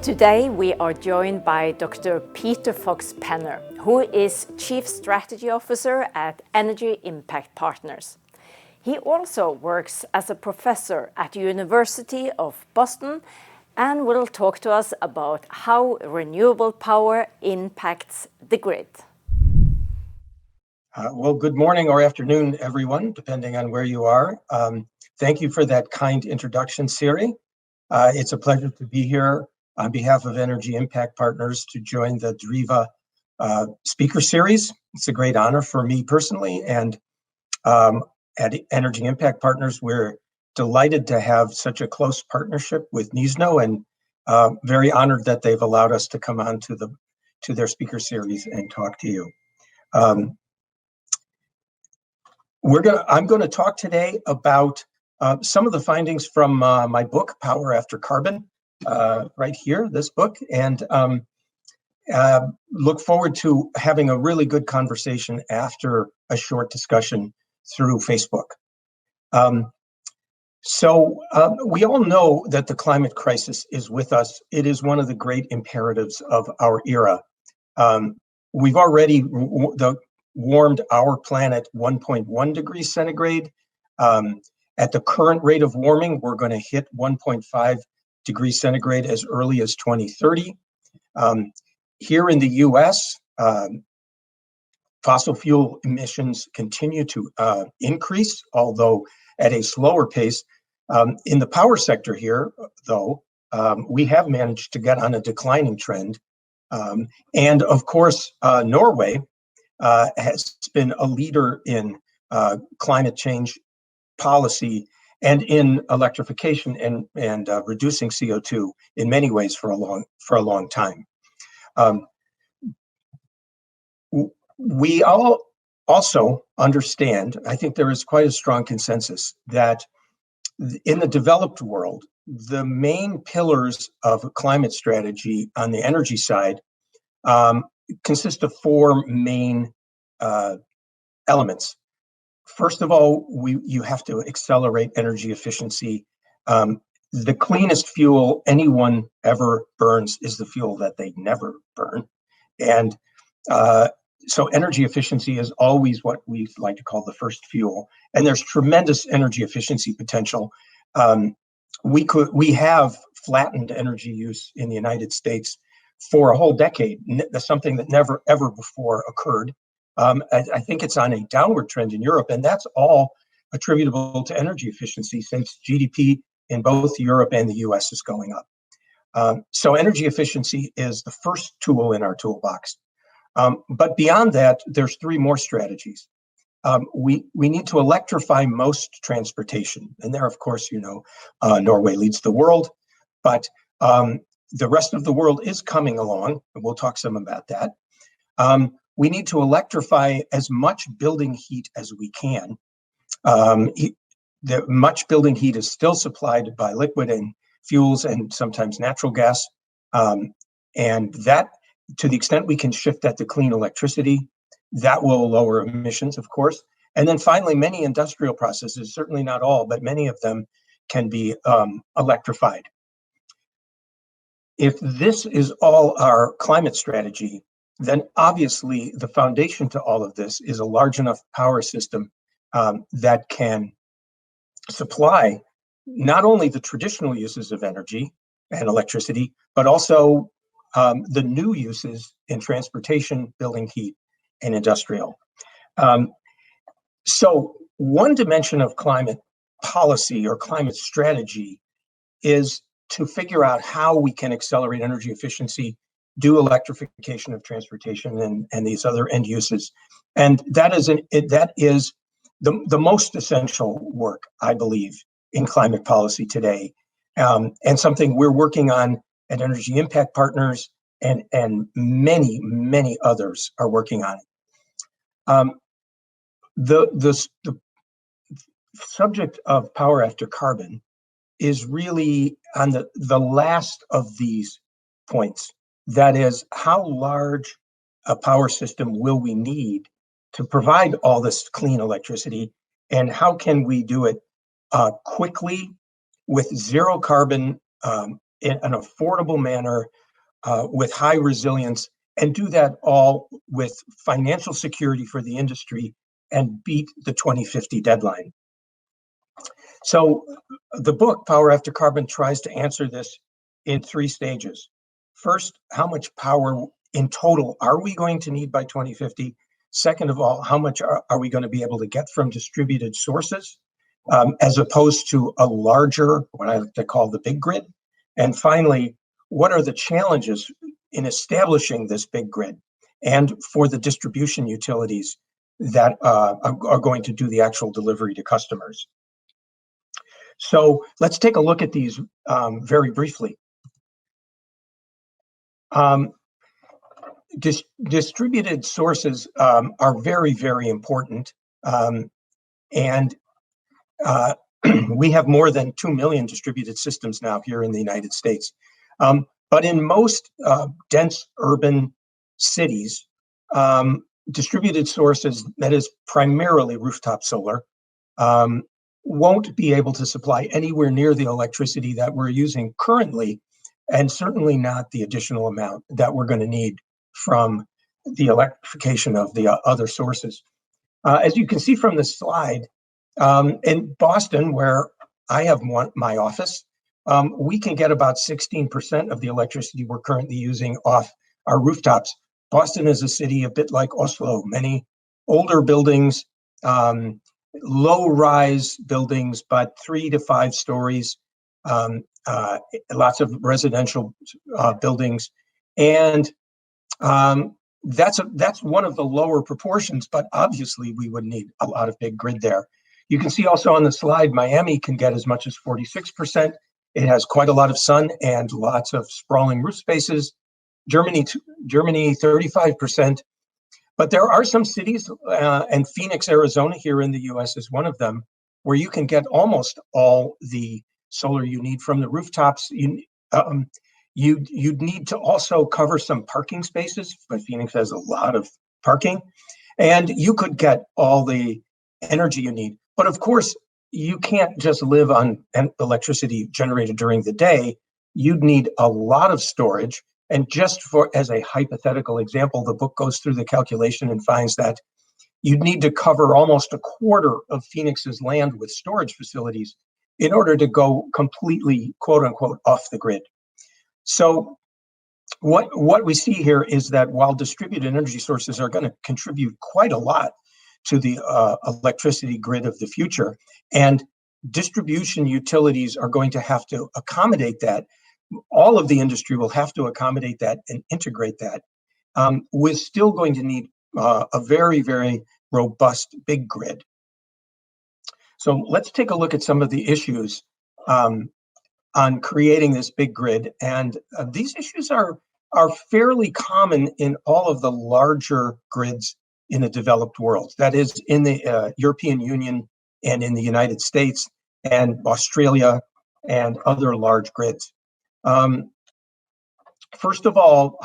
Today we are joined by Dr. Peter Fox-Penner, who is Chief Strategy Officer at Energy Impact Partners. He also works as a professor at the University of Boston and will talk to us about how renewable power impacts the grid. Well, good morning or afternoon, everyone, depending on where you are. Thank you for that kind introduction, Siri. It's a pleasure to be here on behalf of Energy Impact Partners to join the Driva speaker series. It's a great honor for me personally, and at Energy Impact Partners, we're delighted to have such a close partnership with NISNO, and very honored that they've allowed us to come on to their speaker series and talk to you. I'm going to talk today about some of the findings from my book, Power After Carbon, right here, this book, and look forward to having a really good conversation after a short discussion through Facebook. We all know that the climate crisis is with us. It is one of the great imperatives of our era. We've already warmed our planet 1.1 degrees centigrade. At the current rate of warming, we're going to hit 1.5 degrees centigrade as early as 2030. Here in the US, fossil fuel emissions continue to increase, although at a slower pace. In the power sector here, though, we have managed to get on a declining trend. And of course, Norway has been a leader in climate change policy and in electrification and reducing CO2 in many ways for a long time. We all also understand, I think there is quite a strong consensus, that in the developed world, the main pillars of climate strategy on the energy side consist of four main elements. First of all, you have to accelerate energy efficiency. The cleanest fuel anyone ever burns is the fuel that they never burn. And so energy efficiency is always what we like to call the first fuel. And there's tremendous energy efficiency potential. We have flattened energy use in the United States for a whole decade. That's something that never, ever before occurred. I think it's on a downward trend in Europe, and that's all attributable to energy efficiency since GDP in both Europe and the US is going up. So energy efficiency is the first tool in our toolbox. But beyond that, there's three more strategies. We need to electrify most transportation. And there, of course, Norway leads the world, but the rest of the world is coming along, and we'll talk some about that. We need to electrify as much building heat as we can. Much building heat is still supplied by liquid and fuels and sometimes natural gas. And that, to the extent we can shift that to clean electricity, that will lower emissions, of course. And then finally, many industrial processes, certainly not all, but many of them can be electrified. If this is all our climate strategy, then obviously the foundation to all of this is a large enough power system that can supply not only the traditional uses of energy and electricity, but also the new uses in transportation, building heat, and industrial. So one dimension of climate policy or climate strategy is to figure out how we can accelerate energy efficiency, do electrification of transportation and these other end uses. And that is the most essential work, I believe, in climate policy today, and something we're working on at Energy Impact Partners, and many, many others are working on it. The subject of power after carbon is really on the last of these points. That is, how large a power system will we need to provide all this clean electricity, and how can we do it quickly with zero carbon in an affordable manner with high resilience, and do that all with financial security for the industry and beat the 2050 deadline. So the book, Power After Carbon, tries to answer this in 3 stages. First, how much power in total are we going to need by 2050? Second of all, how much are we going to be able to get from distributed sources, as opposed to a larger, what I like to call the big grid? And finally, what are the challenges in establishing this big grid and for the distribution utilities that are going to do the actual delivery to customers? So let's take a look at these very briefly. Distributed sources are very, very important. And we have more than 2 million distributed systems now here in the United States. But in most dense urban cities, distributed sources, that is primarily rooftop solar, won't be able to supply anywhere near the electricity that we're using currently, and certainly not the additional amount that we're going to need from the electrification of the other sources. As you can see from the slide, in Boston, where I have my office, we can get about 16% of the electricity we're currently using off our rooftops. Boston is a city a bit like Oslo, many older buildings, low-rise buildings, but 3 to 5 stories, lots of residential buildings, and that's one of the lower proportions. But obviously, we would need a lot of big grid there. You can see also on the slide, Miami can get as much as 46%. It has quite a lot of sun and lots of sprawling roof spaces. Germany, 35%. But there are some cities, and Phoenix, Arizona here in the US is one of them, where you can get almost all the solar you need from the rooftops. You'd need to also cover some parking spaces, but Phoenix has a lot of parking. And you could get all the energy you need. But of course, you can't just live on electricity generated during the day. You'd need a lot of storage. And just as a hypothetical example, the book goes through the calculation and finds that you'd need to cover almost a quarter of Phoenix's land with storage facilities in order to go completely, quote unquote, off the grid. So what we see here is that while distributed energy sources are going to contribute quite a lot to the electricity grid of the future, and distribution utilities are going to have to accommodate that, all of the industry will have to accommodate that and integrate that. We're still going to need a very, very robust big grid. So let's take a look at some of the issues on creating this big grid. And these issues are fairly common in all of the larger grids in the developed world. That is, in the European Union and in the United States and Australia and other large grids. First of all,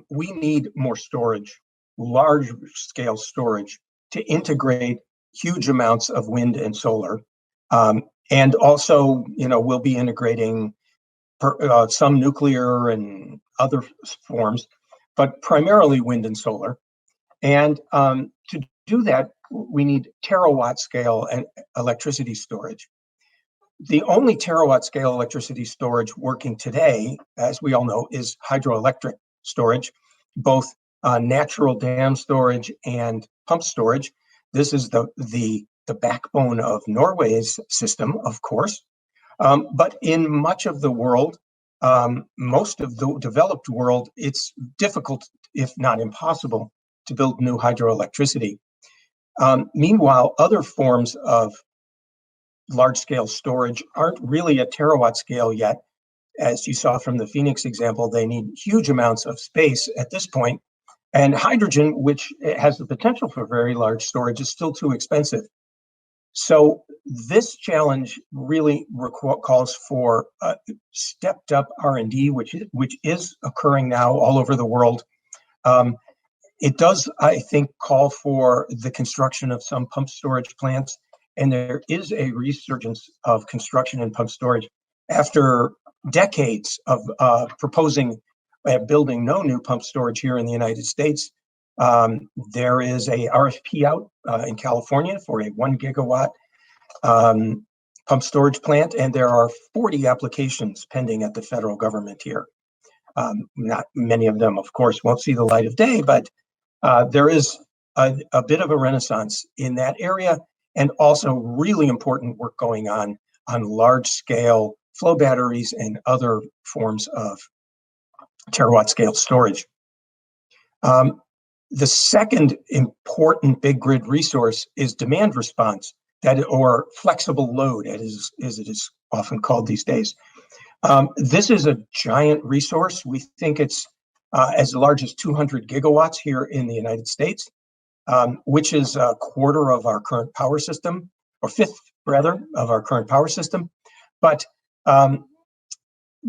we need more storage, large-scale storage, to integrate huge amounts of wind and solar. And also, we'll be integrating some nuclear and other forms, but primarily wind and solar. And to do that, we need terawatt scale and electricity storage. The only terawatt scale electricity storage working today, as we all know, is hydroelectric storage, both natural dam storage and pump storage. This is the backbone of Norway's system, of course. But in much of the world, most of the developed world, it's difficult, if not impossible, to build new hydroelectricity. Meanwhile, other forms of large-scale storage aren't really at terawatt scale yet. As you saw from the Phoenix example, they need huge amounts of space at this point. And hydrogen, which has the potential for very large storage, is still too expensive. So this challenge really calls for stepped up R&D, which is occurring now all over the world. It does, I think, call for the construction of some pump storage plants, and there is a resurgence of construction and pump storage after decades of proposing building no new pump storage here in the United States. There is a RFP out in California for a 1 gigawatt pump storage plant, and there are 40 applications pending at the federal government here. Not many of them, of course, won't see the light of day, but there is a bit of a renaissance in that area, and also really important work going on large-scale flow batteries and other forms of terawatt-scale storage. The second important big grid resource is demand response, or flexible load, as it is often called these days. This is a giant resource. We think it's as large as 200 gigawatts here in the United States, which is a quarter of our current power system, or fifth, rather, of our current power system. But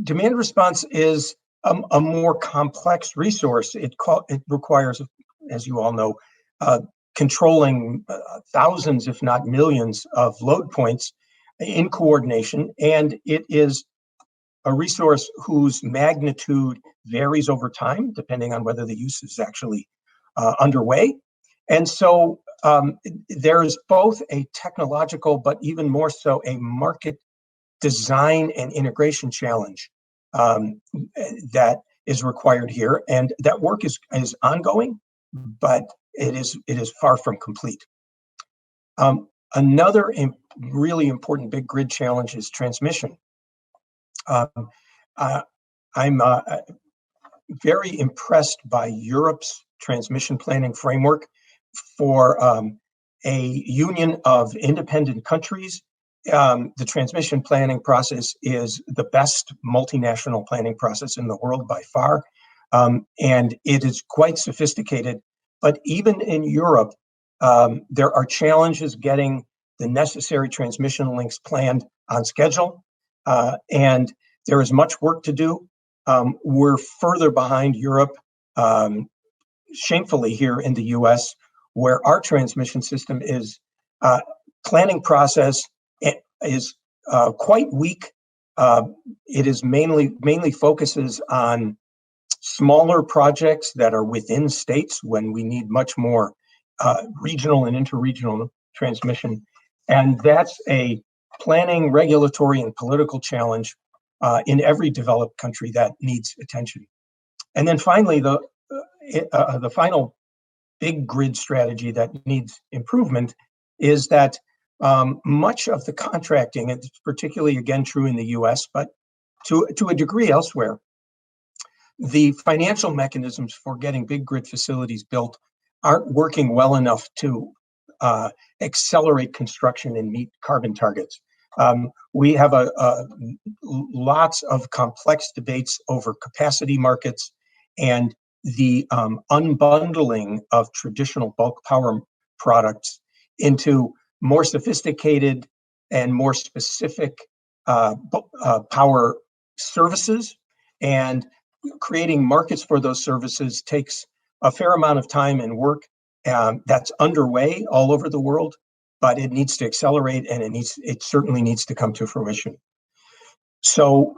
demand response is a more complex resource. It requires, as you all know, controlling thousands, if not millions, of load points in coordination, and it is a resource whose magnitude varies over time, depending on whether the use is actually underway. And so there is both a technological, but even more so a market design and integration challenge that is required here. And that work is ongoing, but it is far from complete. Another really important big grid challenge is transmission. I'm very impressed by Europe's transmission planning framework for a union of independent countries. The transmission planning process is the best multinational planning process in the world by far, and it is quite sophisticated. But even in Europe, there are challenges getting the necessary transmission links planned on schedule, and there is much work to do. We're further behind Europe, shamefully, here in the US, where our transmission system is planning process is quite weak. It is mainly focuses on smaller projects that are within states when we need much more regional and interregional transmission. And that's a planning, regulatory, and political challenge in every developed country that needs attention. And then finally, the final big grid strategy that needs improvement is that much of the contracting, and it's particularly again true in the US, but to a degree elsewhere, the financial mechanisms for getting big grid facilities built aren't working well enough to accelerate construction and meet carbon targets. We have lots of complex debates over capacity markets and the unbundling of traditional bulk power products into more sophisticated and more specific power services, and creating markets for those services takes a fair amount of time and work that's underway all over the world, but it needs to accelerate, and it certainly needs to come to fruition. So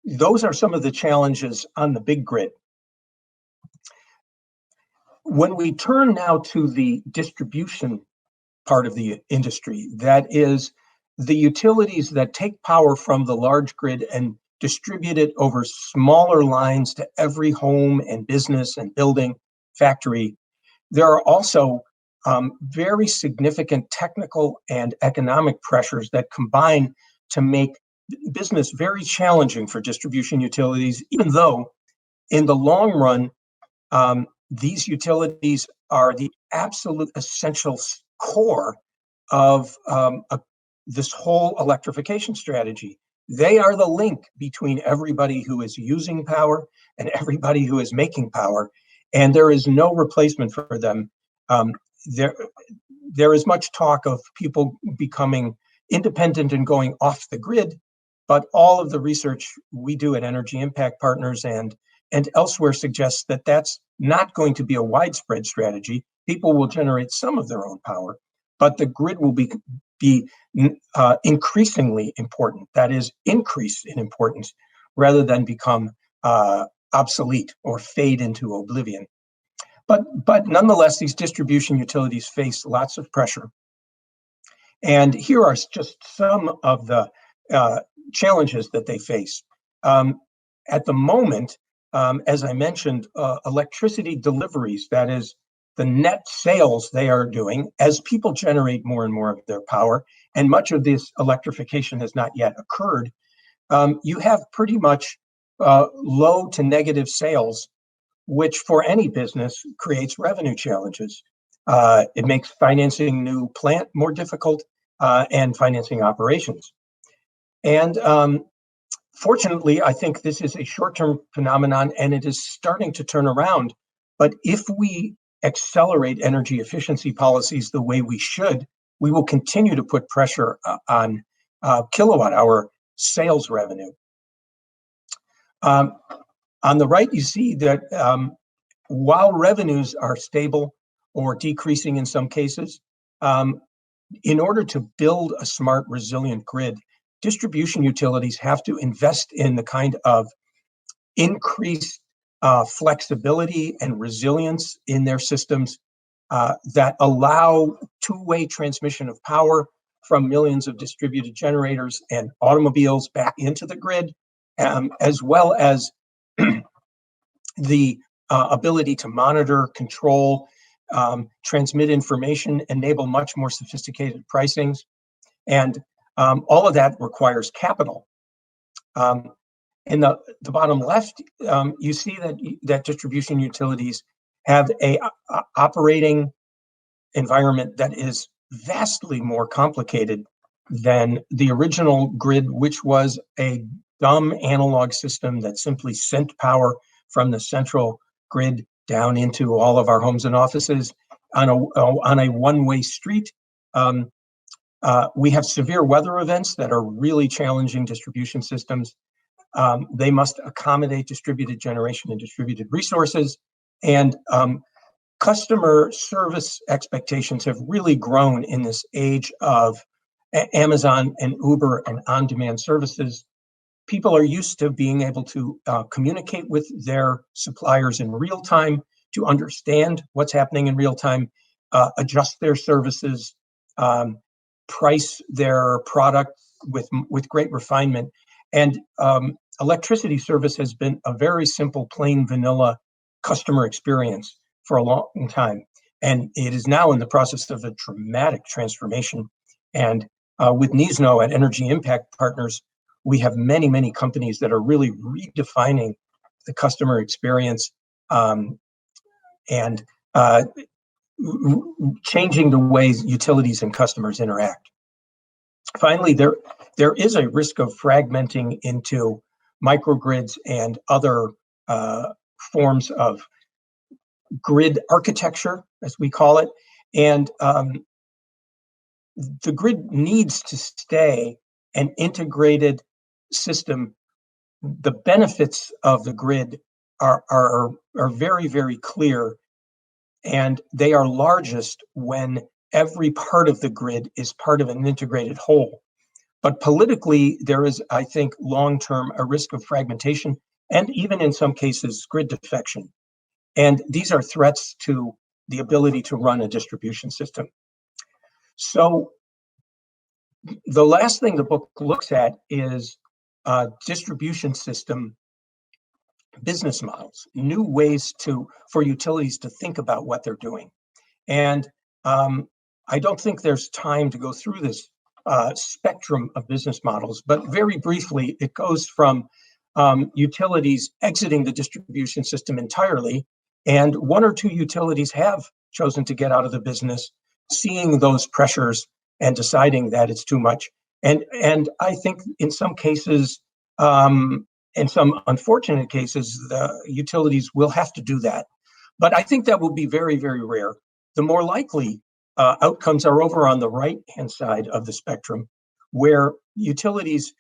those are some of the challenges on the big grid. When we turn now to the distribution part of the industry, that is the utilities that take power from the large grid and distribute it over smaller lines to every home and business and building, factory, there are also very significant technical and economic pressures that combine to make business very challenging for distribution utilities, even though in the long run, these utilities are the absolute essential core of this whole electrification strategy. They are the link between everybody who is using power and everybody who is making power, and there is no replacement for them. There is much talk of people becoming independent and going off the grid, but all of the research we do at Energy Impact Partners and elsewhere suggests that that's not going to be a widespread strategy. People will generate some of their own power, but the grid will be be increasingly important, that is, increase in importance, rather than become obsolete or fade into oblivion. But nonetheless, these distribution utilities face lots of pressure. And here are just some of the challenges that they face. At the moment, as I mentioned, electricity deliveries, that is, the net sales they are doing as people generate more and more of their power, and much of this electrification has not yet occurred, you have pretty much low to negative sales, which for any business creates revenue challenges. It makes financing new plant more difficult and financing operations. And fortunately, I think this is a short-term phenomenon and it is starting to turn around. But if we accelerate energy efficiency policies the way we should, we will continue to put pressure on kilowatt hour sales revenue. On the right, you see that while revenues are stable or decreasing in some cases, in order to build a smart, resilient grid, distribution utilities have to invest in the kind of increased flexibility and resilience in their systems that allow two-way transmission of power from millions of distributed generators and automobiles back into the grid, as well as the ability to monitor, control, transmit information, enable much more sophisticated pricings. And all of that requires capital. In the bottom left, you see that distribution utilities have a operating environment that is vastly more complicated than the original grid, which was a dumb analog system that simply sent power from the central grid down into all of our homes and offices on a one-way street. We have severe weather events that are really challenging distribution systems. They must accommodate distributed generation and distributed resources. And customer service expectations have really grown in this age of Amazon and Uber and on-demand services. People are used to being able to communicate with their suppliers in real time, to understand what's happening in real time, adjust their services, price their product with great refinement. And electricity service has been a very simple, plain vanilla customer experience for a long time. And it is now in the process of a dramatic transformation. And with NISNO at Energy Impact Partners, we have many, many companies that are really redefining the customer experience and changing the ways utilities and customers interact. Finally, there is a risk of fragmenting into microgrids and other forms of grid architecture, as we call it. And the grid needs to stay an integrated system. The benefits of the grid are very, very clear, and they are largest when every part of the grid is part of an integrated whole. But politically, there is, I think, long-term a risk of fragmentation and even in some cases, grid defection. And these are threats to the ability to run a distribution system. So the last thing the book looks at is distribution system business models, new ways for utilities to think about what they're doing. And I don't think there's time to go through this spectrum of business models, but very briefly, it goes from utilities exiting the distribution system entirely, and one or two utilities have chosen to get out of the business, seeing those pressures and deciding that it's too much. And I think in some cases, in some unfortunate cases, the utilities will have to do that. But I think that will be very, very rare. The more likely outcomes are over on the right-hand side of the spectrum, where utilities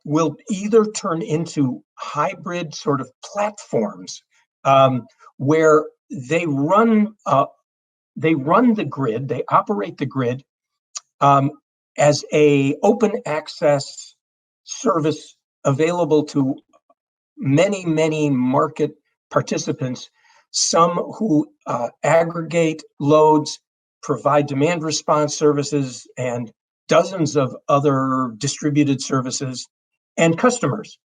will either turn into hybrid sort of platforms where they run the grid, they operate the grid, as a open access service available to many, many market participants, some who aggregate loads, provide demand response services, and dozens of other distributed services, and customers.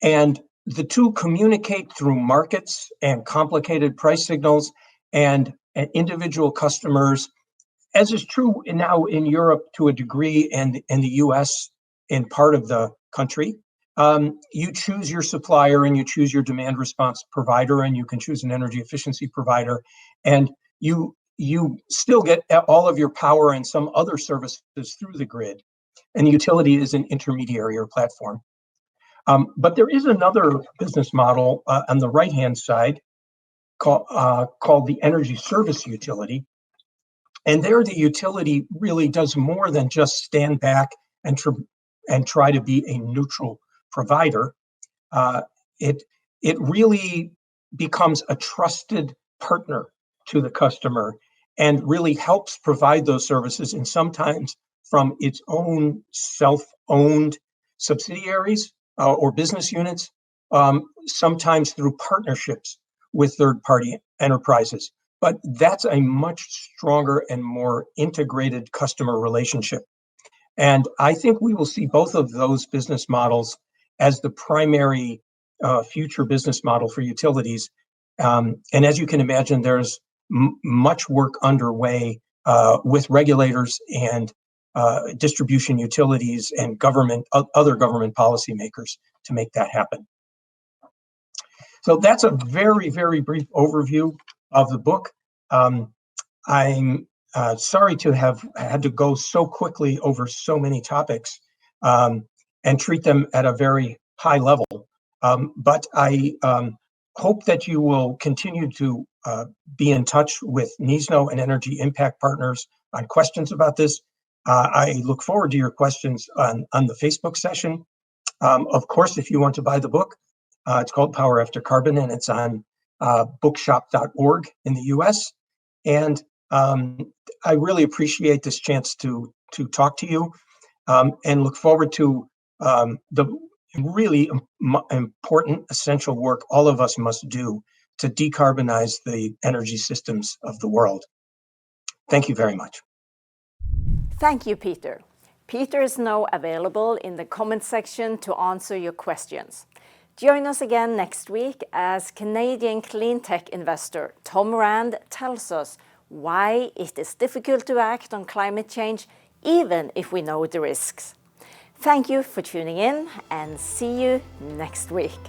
And the two communicate through markets and complicated price signals, and individual customers, as is true now in Europe to a degree, and in the US in part of the country. You choose your supplier and you choose your demand response provider, and you can choose an energy efficiency provider, and you still get all of your power and some other services through the grid, and the utility is an intermediary or platform. But there is another business model on the right-hand side called the energy service utility. And there the utility really does more than just stand back and try to be a neutral provider. It really becomes a trusted partner to the customer and really helps provide those services, and sometimes from its own self-owned subsidiaries or business units, sometimes through partnerships with third-party enterprises. But that's a much stronger and more integrated customer relationship. And I think we will see both of those business models as the primary future business model for utilities. And as you can imagine, there's much work underway with regulators and distribution utilities and other government policymakers to make that happen. So that's a very, very brief overview of the book. I'm sorry to have had to go so quickly over so many topics and treat them at a very high level. But I hope that you will continue to be in touch with NISNO and Energy Impact Partners on questions about this. I look forward to your questions on the Facebook session. Of course, if you want to buy the book, it's called Power After Carbon, and it's on bookshop.org in the US. And I really appreciate this chance to talk to you and look forward to the really important, essential work all of us must do to decarbonize the energy systems of the world. Thank you very much. Thank you, Peter. Peter is now available in the comment section to answer your questions. Join us again next week as Canadian clean tech investor Tom Rand tells us why it is difficult to act on climate change even if we know the risks. Thank you for tuning in, and see you next week.